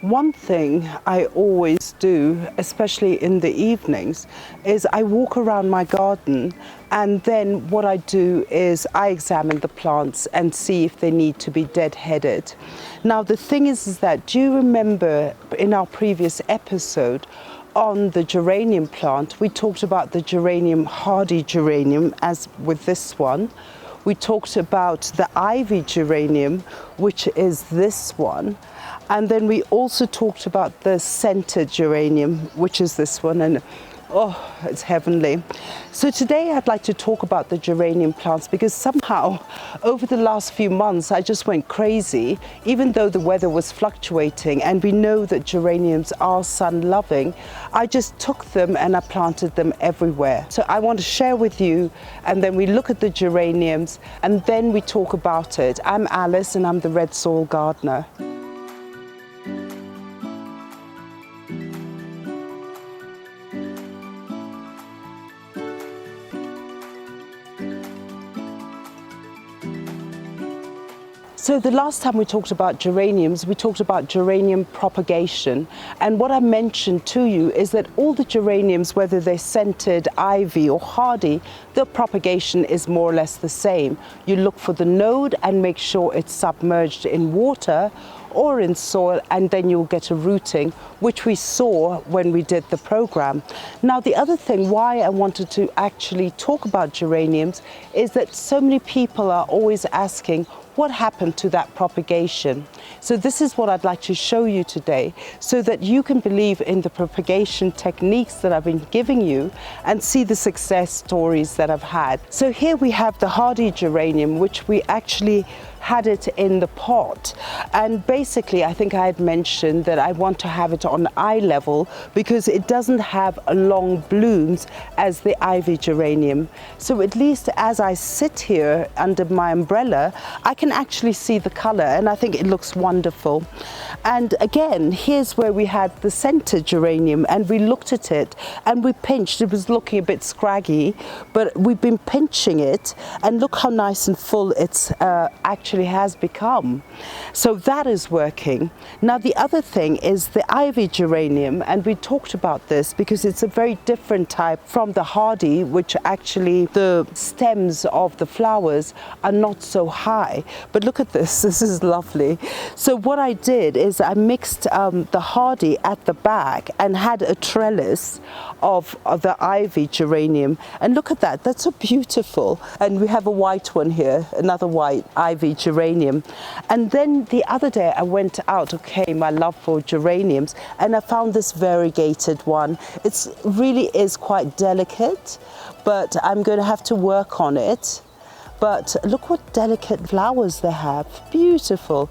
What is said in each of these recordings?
One thing I always do, especially in the evenings, is I walk around my garden, and then what I do is I examine the plants and see if they need to be deadheaded. Now the thing is that, do you remember in our previous episode on the geranium plant, we talked about the geranium, hardy geranium, as with this one. We talked about the ivy geranium, which is this one. And then we also talked about the scented geranium, which is this one. And oh, it's heavenly. So today I'd like to talk about the geranium plants, because somehow over the last few months I just went crazy, even though the weather was fluctuating and we know that geraniums are sun loving. I just took them and I planted them everywhere. So I want to share with you, and then we look at the geraniums and then we talk about it. I'm Alice and I'm the Redsoil gardener. So the last time we talked about geraniums, we talked about geranium propagation. And what I mentioned to you is that all the geraniums, whether they're scented, ivy or hardy, the propagation is more or less the same. You look for the node and make sure it's submerged in water or in soil, and then you'll get a rooting, which we saw when we did the program. Now, the other thing why I wanted to actually talk about geraniums is that so many people are always asking, what happened to that propagation? So this is what I'd like to show you today, so that you can believe in the propagation techniques that I've been giving you and see the success stories that I've had. So here we have the hardy geranium, which we actually had it in the pot, and basically I think I had mentioned that I want to have it on eye level because it doesn't have long blooms as the ivy geranium. So at least as I sit here under my umbrella, I can actually see the color, and I think it looks wonderful. And again, here's where we had the scented geranium, and we looked at it and we pinched. It was looking a bit scraggy, but we've been pinching it, and look how nice and full it's actually has become. So that is working. Now the other thing is the ivy geranium, and we talked about this because it's a very different type from the hardy, which actually the stems of the flowers are not so high. But look at this, this is lovely. So what I did is I mixed the hardy at the back and had a trellis of the ivy geranium, and look at that, that's so beautiful. And we have a white one here, another white ivy geranium. And then the other day I went out, okay, my love for geraniums, and I found this variegated one. It really is quite delicate, but I'm going to have to work on it. But look what delicate flowers they have, beautiful.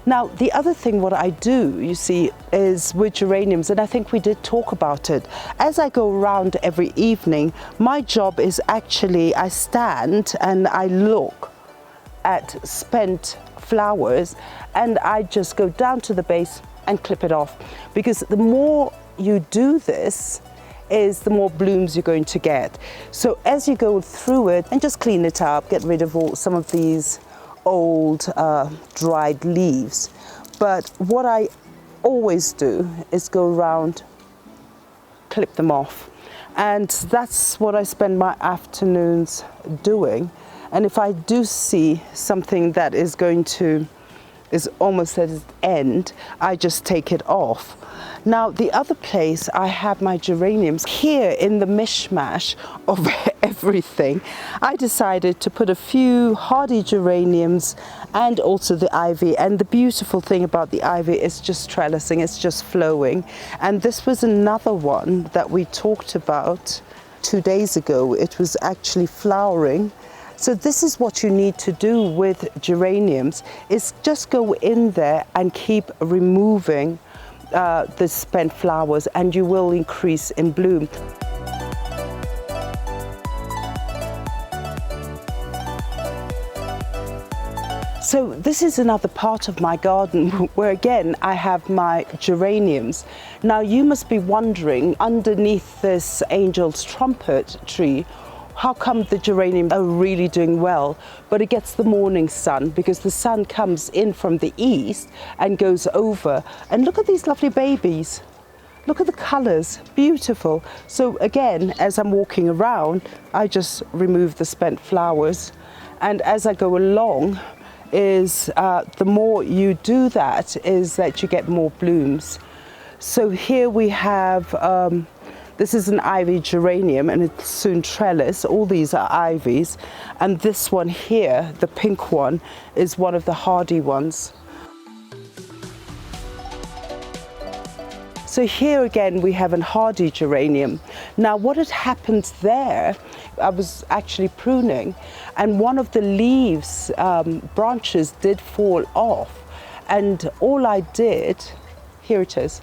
Now, the other thing what I do, you see, is with geraniums, and I think we did talk about it, as I go around every evening, my job is actually, I stand and I look at spent flowers, and I just go down to the base and clip it off, because the more you do this is the more blooms you're going to get. So as you go through it and just clean it up, get rid of some of these old dried leaves. But what I always do is go around, clip them off, and that's what I spend my afternoons doing. And if I do see something that is almost at its end, I just take it off. Now, the other place I have my geraniums, here in the mishmash of everything, I decided to put a few hardy geraniums and also the ivy. And the beautiful thing about the ivy is just trellising, it's just flowing. And this was another one that we talked about 2 days ago. It was actually flowering. So this is what you need to do with geraniums, is just go in there and keep removing the spent flowers, and you will increase in bloom. So this is another part of my garden where again I have my geraniums. Now you must be wondering, underneath this angel's trumpet tree, how come the geraniums are really doing well, but it gets the morning sun because the sun comes in from the east and goes over. And look at these lovely babies. Look at the colors, beautiful. So again, as I'm walking around, I just remove the spent flowers. And as I go along, the more you do that, is that you get more blooms. So here we have, this is an ivy geranium and it's soon trellis. All these are ivies. And this one here, the pink one, is one of the hardy ones. So here again we have a hardy geranium. Now what had happened there, I was actually pruning and one of the leaves, branches did fall off, and all I did, here it is,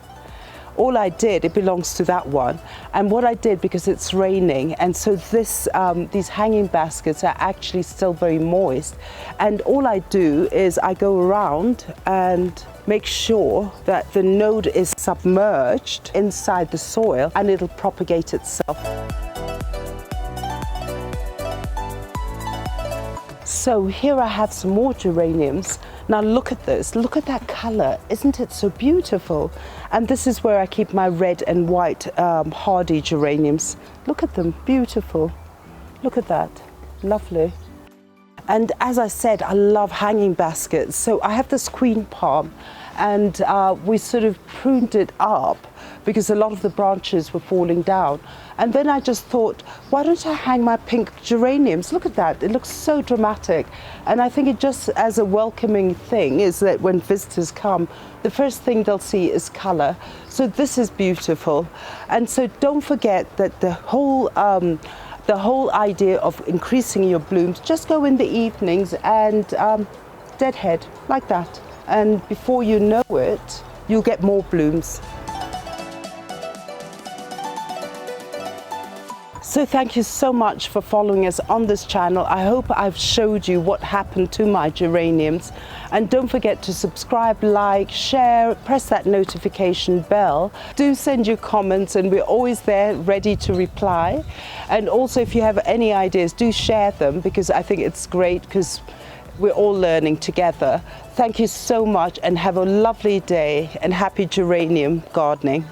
it belongs to that one, and what I did, because it's raining, and so these hanging baskets are actually still very moist, and all I do is I go around and make sure that the node is submerged inside the soil and it'll propagate itself. So here I have some more geraniums. Now look at this, look at that color, isn't it so beautiful? And this is where I keep my red and white hardy geraniums. Look at them, beautiful. Look at that, lovely. And as I said, I love hanging baskets. So I have this queen palm and we sort of pruned it up because a lot of the branches were falling down. And then I just thought, why don't I hang my pink geraniums? Look at that, it looks so dramatic. And I think it just as a welcoming thing is that when visitors come, the first thing they'll see is color. So this is beautiful. And so don't forget that the whole idea of increasing your blooms, just go in the evenings and deadhead like that. And before you know it, you'll get more blooms. So thank you so much for following us on this channel. I hope I've showed you what happened to my geraniums. And don't forget to subscribe, like, share, press that notification bell. Do send your comments and we're always there ready to reply. And also if you have any ideas, do share them because I think it's great because we're all learning together. Thank you so much and have a lovely day and happy geranium gardening.